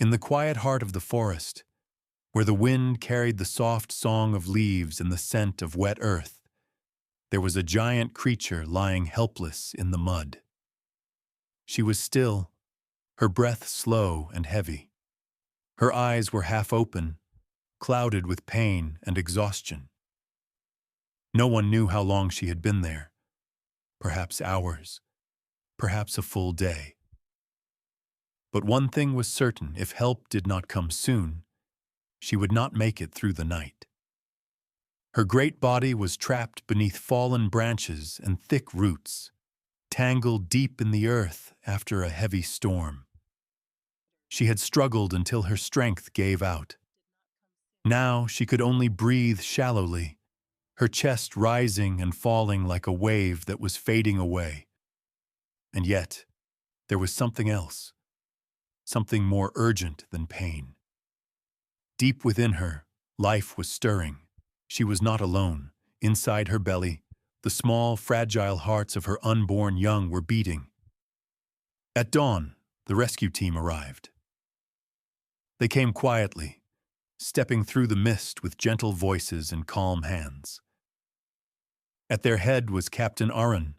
In the quiet heart of the forest, where the wind carried the soft song of leaves and the scent of wet earth, there was a giant creature lying helpless in the mud. She was still, her breath slow and heavy. Her eyes were half open, clouded with pain and exhaustion. No one knew how long she had been there. Perhaps hours, perhaps a full day. But one thing was certain: if help did not come soon, she would not make it through the night. Her great body was trapped beneath fallen branches and thick roots, tangled deep in the earth after a heavy storm. She had struggled until her strength gave out. Now she could only breathe shallowly, her chest rising and falling like a wave that was fading away. And yet, there was something else, something more urgent than pain. Deep within her, life was stirring. She was not alone. Inside her belly, the small, fragile hearts of her unborn young were beating. At dawn, the rescue team arrived. They came quietly, stepping through the mist with gentle voices and calm hands. At their head was Captain Aaron,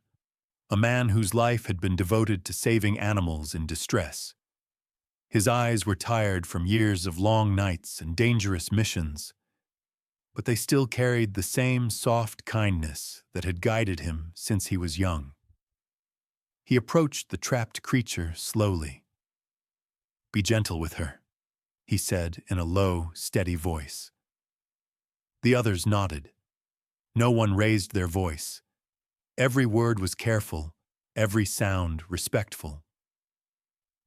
a man whose life had been devoted to saving animals in distress. His eyes were tired from years of long nights and dangerous missions, but they still carried the same soft kindness that had guided him since he was young. He approached the trapped creature slowly. "Be gentle with her," he said in a low, steady voice. The others nodded. No one raised their voice. Every word was careful, every sound respectful.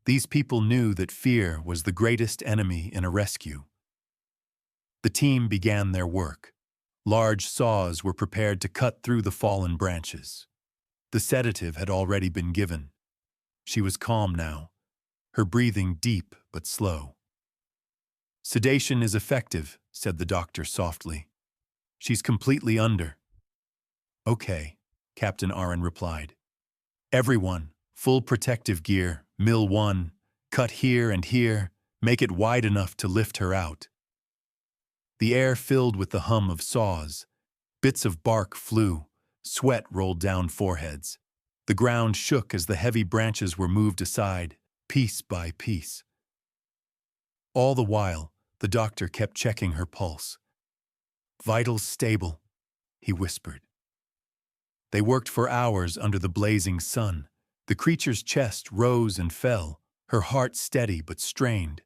These people knew that fear was the greatest enemy in a rescue. The team began their work. Large saws were prepared to cut through the fallen branches. The sedative had already been given. She was calm now, her breathing deep but slow. "Sedation is effective," said the doctor softly. "She's completely under." "Okay," Captain Aaron replied. "Everyone, full protective gear, mill 1, cut here and here, make it wide enough to lift her out." The air filled with the hum of saws. Bits of bark flew, sweat rolled down foreheads. The ground shook as the heavy branches were moved aside, piece by piece. All the while, the doctor kept checking her pulse. "Vitals stable," he whispered. They worked for hours under the blazing sun. The creature's chest rose and fell, her heart steady but strained.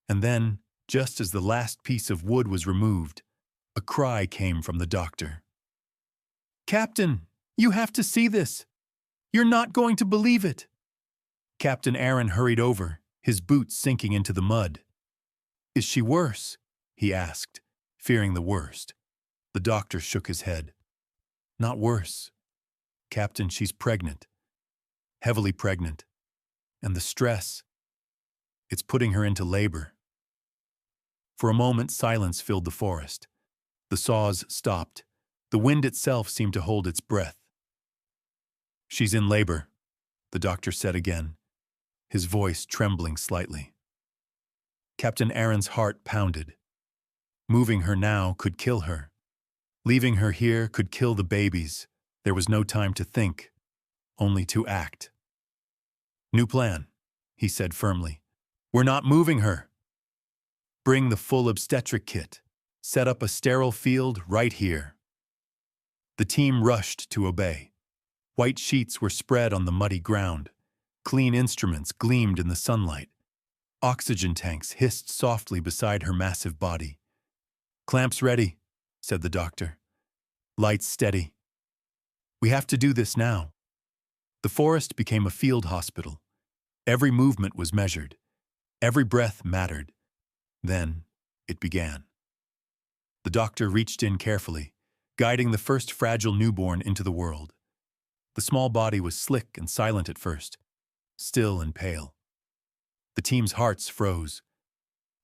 And then, just as the last piece of wood was removed, a cry came from the doctor. "Captain, you have to see this. You're not going to believe it." Captain Aaron hurried over, his boots sinking into the mud. "Is she worse?" he asked, fearing the worst. The doctor shook his head. "Not worse. Captain, she's pregnant. Heavily pregnant. And the stress, it's putting her into labor." For a moment, silence filled the forest. The saws stopped. The wind itself seemed to hold its breath. "She's in labor," the doctor said again, his voice trembling slightly. Captain Aaron's heart pounded. Moving her now could kill her. Leaving her here could kill the babies. There was no time to think, only to act. "New plan," he said firmly. "We're not moving her. Bring the full obstetric kit. Set up a sterile field right here." The team rushed to obey. White sheets were spread on the muddy ground. Clean instruments gleamed in the sunlight. Oxygen tanks hissed softly beside her massive body. "Clamps ready," said the doctor. "Lights steady. We have to do this now." The forest became a field hospital. Every movement was measured. Every breath mattered. Then it began. The doctor reached in carefully, guiding the first fragile newborn into the world. The small body was slick and silent at first, still and pale. The team's hearts froze.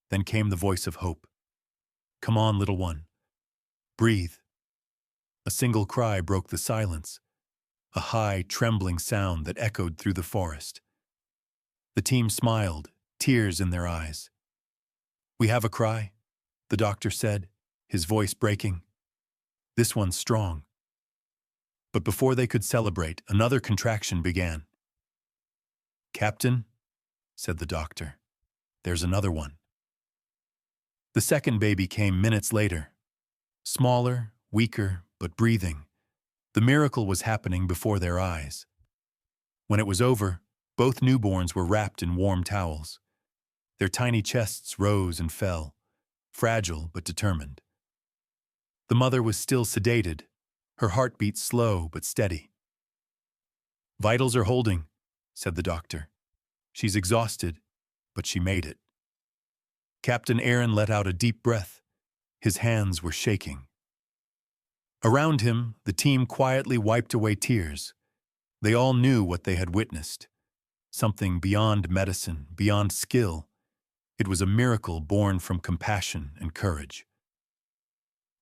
Then came the voice of hope. "Come on, little one. Breathe." A single cry broke the silence, a high, trembling sound that echoed through the forest. The team smiled, tears in their eyes. "We have a cry," the doctor said, his voice breaking. "This one's strong." But before they could celebrate, another contraction began. "Captain," said the doctor, "there's another one." The second baby came minutes later. Smaller, weaker, but breathing. The miracle was happening before their eyes. When it was over, both newborns were wrapped in warm towels. Their tiny chests rose and fell, fragile but determined. The mother was still sedated, her heartbeat slow but steady. "Vitals are holding," said the doctor. "She's exhausted, but she made it." Captain Aaron let out a deep breath. His hands were shaking. Around him, the team quietly wiped away tears. They all knew what they had witnessed. Something beyond medicine, beyond skill. It was a miracle born from compassion and courage.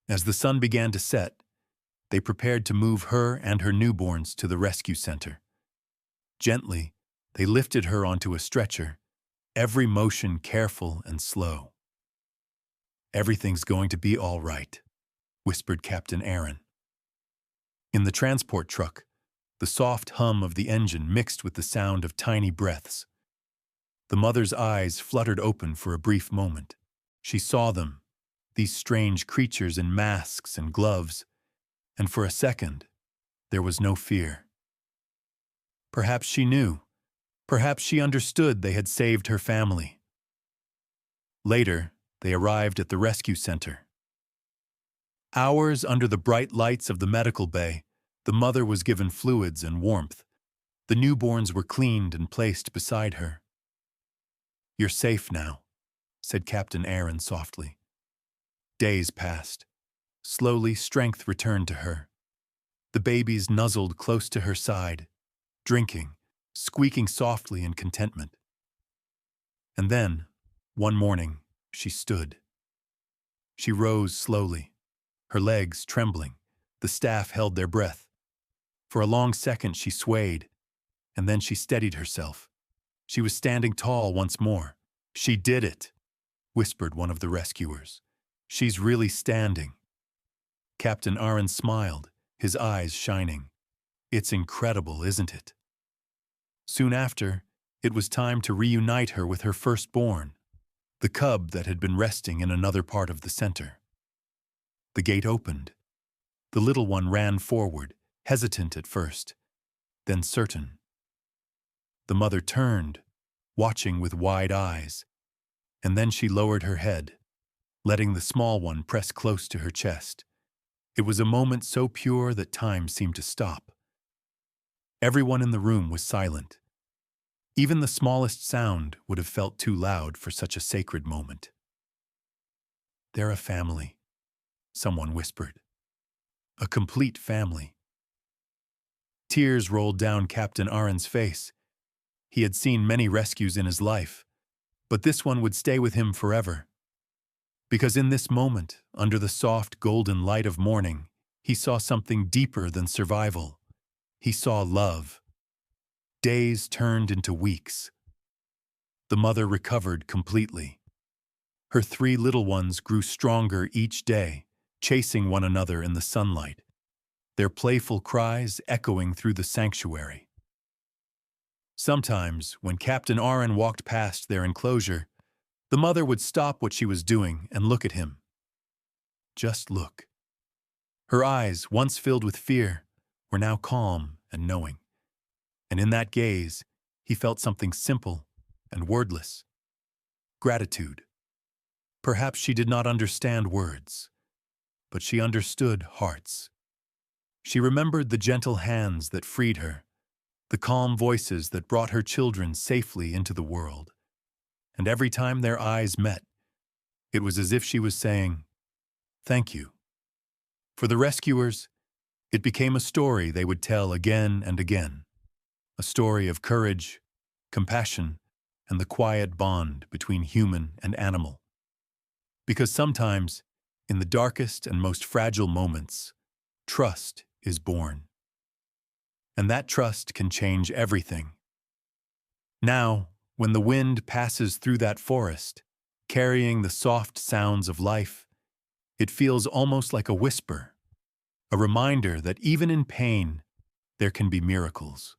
As the sun began to set, they prepared to move her and her newborns to the rescue center. Gently, they lifted her onto a stretcher, every motion careful and slow. "Everything's going to be all right," whispered Captain Aaron. In the transport truck, the soft hum of the engine mixed with the sound of tiny breaths. The mother's eyes fluttered open for a brief moment. She saw them, these strange creatures in masks and gloves, and for a second, there was no fear. Perhaps she knew. Perhaps she understood they had saved her family. Later, they arrived at the rescue center. Hours under the bright lights of the medical bay, the mother was given fluids and warmth. The newborns were cleaned and placed beside her. "You're safe now," said Captain Aaron softly. Days passed. Slowly, strength returned to her. The babies nuzzled close to her side, drinking, squeaking softly in contentment. And then, one morning, she stood. She rose slowly, her legs trembling. The staff held their breath. For a long second she swayed, and then she steadied herself. She was standing tall once more. "She did it," whispered one of the rescuers. "She's really standing." Captain Aaron smiled, his eyes shining. "It's incredible, isn't it?" Soon after, it was time to reunite her with her firstborn, the cub that had been resting in another part of the center. The gate opened. The little one ran forward, hesitant at first, then certain. The mother turned, watching with wide eyes, and then she lowered her head, letting the small one press close to her chest. It was a moment so pure that time seemed to stop. Everyone in the room was silent. Even the smallest sound would have felt too loud for such a sacred moment. "They're a family," someone whispered. "A complete family." Tears rolled down Captain Aaron's face. He had seen many rescues in his life, but this one would stay with him forever. Because in this moment, under the soft golden light of morning, he saw something deeper than survival. He saw love. Days turned into weeks. The mother recovered completely. Her 3 little ones grew stronger each day, chasing one another in the sunlight, their playful cries echoing through the sanctuary. Sometimes, when Captain Aaron walked past their enclosure, the mother would stop what she was doing and look at him. Just look. Her eyes, once filled with fear, were now calm and knowing. And in that gaze, he felt something simple and wordless. Gratitude. Perhaps she did not understand words, but she understood hearts. She remembered the gentle hands that freed her, the calm voices that brought her children safely into the world. And every time their eyes met, it was as if she was saying, "Thank you." For the rescuers, it became a story they would tell again and again, a story of courage, compassion, and the quiet bond between human and animal. Because sometimes, in the darkest and most fragile moments, trust is born. And that trust can change everything. Now, When the wind passes through that forest, carrying the soft sounds of life, it feels almost like a whisper, a reminder that even in pain, there can be miracles.